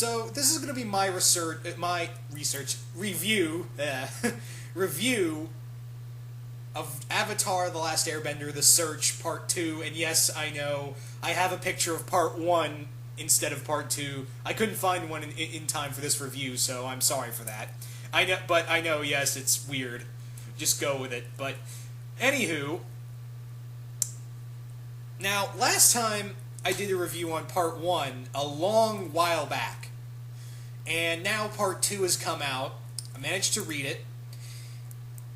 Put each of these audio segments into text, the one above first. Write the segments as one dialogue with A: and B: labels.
A: So this is going to be my review, review of Avatar: The Last Airbender: The Search Part 2. And yes, I know I have a picture of Part 1 instead of Part 2. I couldn't find one in time for this review, so I'm sorry for that. I know, yes, it's weird. Just go with it. But anywho, now last time I did a review on Part 1 a long while back. And now Part 2 has come out. I managed to read it.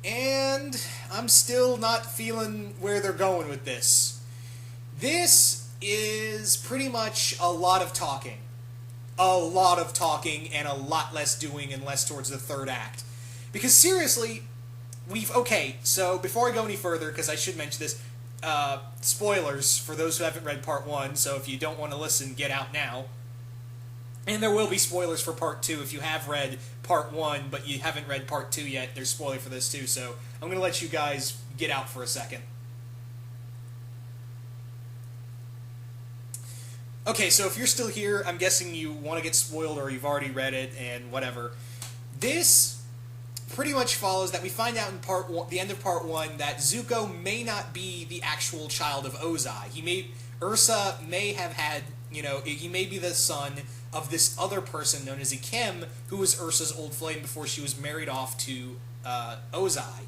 A: And I'm still not feeling where they're going with this. This is pretty much a lot of talking. A lot of talking and a lot less doing and less towards the third act. Because seriously, okay, so before I go any further, because I should mention this, spoilers for those who haven't read Part 1, so if you don't want to listen, get out now. And there will be spoilers for Part 2 if you have read Part 1, but you haven't read Part 2 yet. There's spoiler for this too, so I'm going to let you guys get out for a second. Okay, so if you're still here, I'm guessing you want to get spoiled or you've already read it and whatever. This pretty much follows that we find out in Part 1, the end of Part 1, that Zuko may not be the actual child of Ozai. Ursa may have had, he may be the son of this other person known as Ikem, who was Ursa's old flame before she was married off to Ozai.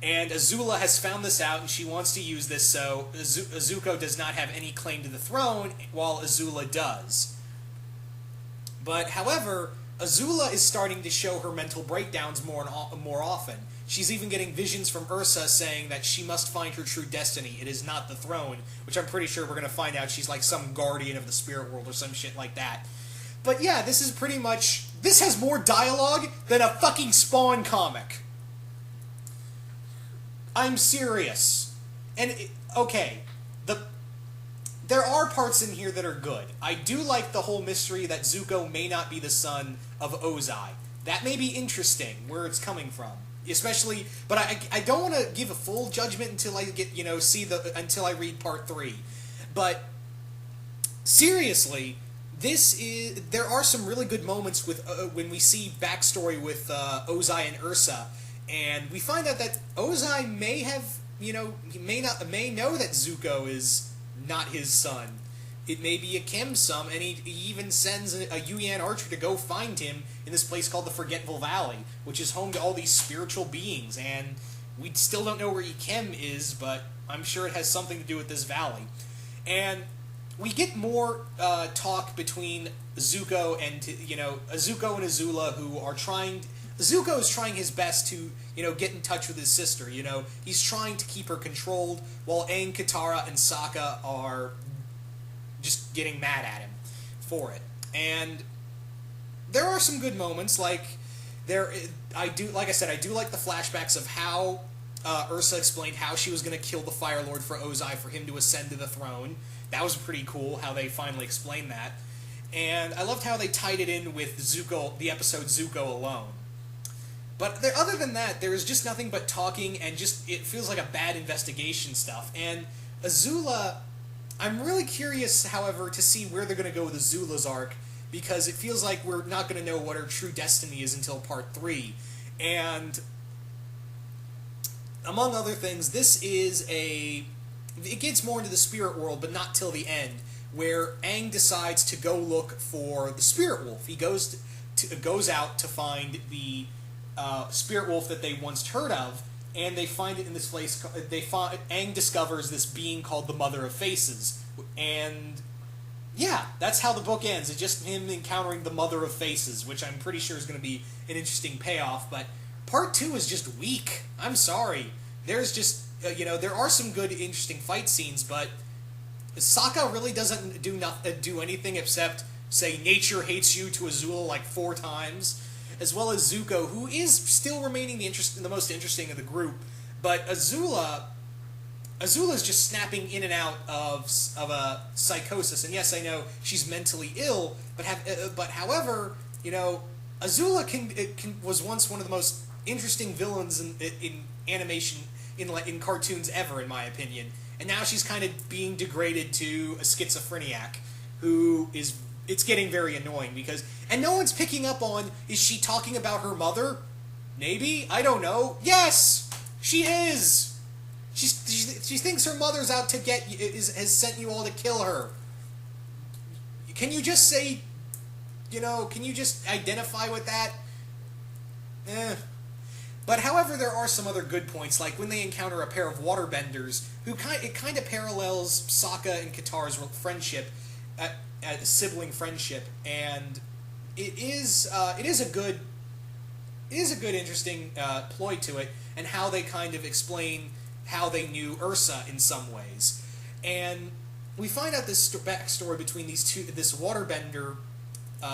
A: And Azula has found this out, and she wants to use this so Zuko does not have any claim to the throne, while Azula does. But, however, Azula is starting to show her mental breakdowns more often. She's even getting visions from Ursa saying that she must find her true destiny. It is not the throne, which I'm pretty sure we're going to find out she's like some guardian of the spirit world or some shit like that. But yeah, this is pretty much... This has more dialogue than a fucking Spawn comic. I'm serious. And, okay, there are parts in here that are good. I do like the whole mystery that Zuko may not be the son of Ozai. That may be interesting, where it's coming from. Especially, but I don't want to give a full judgment until I get, until I read Part 3. But, seriously, there are some really good moments with when we see backstory with Ozai and Ursa, and we find out that Ozai may have, he may know that Zuko is not his son. It may be Ikem's son, and he even sends a Yuyan archer to go find him in this place called the Forgetful Valley, which is home to all these spiritual beings, and we still don't know where Ikem is, but I'm sure it has something to do with this valley. And we get more talk between Zuko and, Zuko and Azula, who are trying... Zuko is trying his best to, get in touch with his sister, He's trying to keep her controlled, while Aang, Katara, and Sokka are just getting mad at him for it. And there are some good moments, like I do like the flashbacks of how Ursa explained how she was going to kill the Fire Lord for Ozai for him to ascend to the throne. That was pretty cool, how they finally explained that. And I loved how they tied it in with Zuko, the episode Zuko Alone. But other than that, there is just nothing but talking and it feels like a bad investigation stuff. And Azula, I'm really curious, however, to see where they're going to go with Azula's arc, because it feels like we're not going to know what her true destiny is until Part 3. And, among other things, it gets more into the spirit world, but not till the end, where Aang decides to go look for the spirit wolf. He goes out to find the spirit wolf that they once heard of, and they find it in this place. Aang discovers this being called the Mother of Faces, and yeah, that's how the book ends. It's just him encountering the Mother of Faces, which I'm pretty sure is going to be an interesting payoff. But Part 2 is just weak. I'm sorry. There's just there are some good, interesting fight scenes, but Sokka really doesn't do anything except say "nature hates you" to Azula like 4 times. As well as Zuko, who is still remaining the most interesting of the group, but Azula's just snapping in and out of a psychosis. And yes, I know she's mentally ill, but however, Azula was once one of the most interesting villains in animation in cartoons ever, in my opinion. And now she's kind of being degraded to a schizophreniac who is it's getting very annoying because, and no one's picking up on, is she talking about her mother? Maybe? I don't know. Yes! She is! She thinks her mother's out to get you, has sent you all to kill her. Can you just say, can you just identify with that? But however, there are some other good points, like when they encounter a pair of waterbenders, it kind of parallels Sokka and Katara's friendship, sibling friendship, and it is a good interesting ploy to it, and how they kind of explain how they knew Ursa in some ways, and we find out this backstory between these two, this waterbender,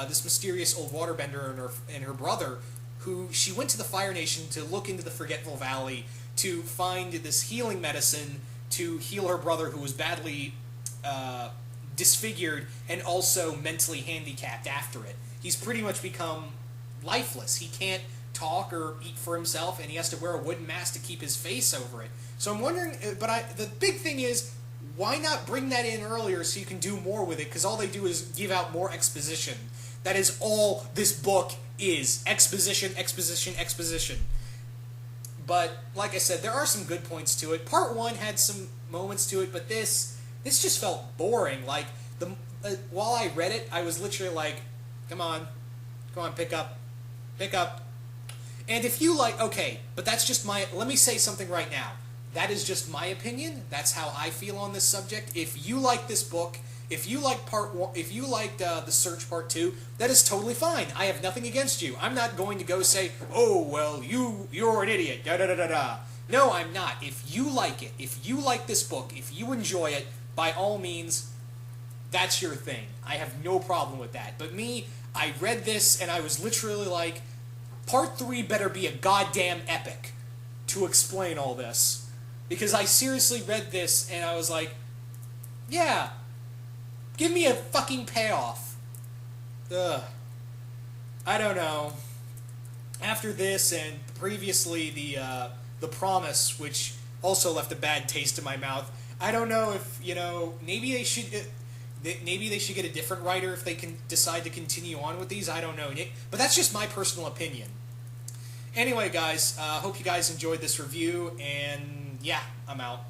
A: this mysterious old waterbender and her brother, who she went to the Fire Nation to look into the Forgetful Valley to find this healing medicine to heal her brother, who was badly disfigured and also mentally handicapped after it. He's pretty much become lifeless. He can't talk or eat for himself, and he has to wear a wooden mask to keep his face over it. So I'm wondering, the big thing is, why not bring that in earlier so you can do more with it? Because all they do is give out more exposition. That is all this book is. Exposition, exposition, exposition. But, like I said, there are some good points to it. Part 1 had some moments to it, but this just felt boring. Like, while I read it, I was literally like, come on, pick up. And if you like, okay, but that's just let me say something right now. That is just my opinion. That's how I feel on this subject. If you like this book, if you like part 1, if you liked The Search Part 2, that is totally fine. I have nothing against you. I'm not going to go say, oh, well, you're an idiot, da-da-da-da-da. No, I'm not. If you like it, if you like this book, if you enjoy it, by all means, that's your thing. I have no problem with that. But me, I read this and I was literally like, Part 3 better be a goddamn epic to explain all this. Because I seriously read this and I was like, yeah, give me a fucking payoff. Ugh. I don't know. After this and previously the Promise, which also left a bad taste in my mouth, I don't know if, maybe they should get a different writer if they can decide to continue on with these. I don't know. But that's just my personal opinion. Anyway, guys, hope you guys enjoyed this review, and yeah, I'm out.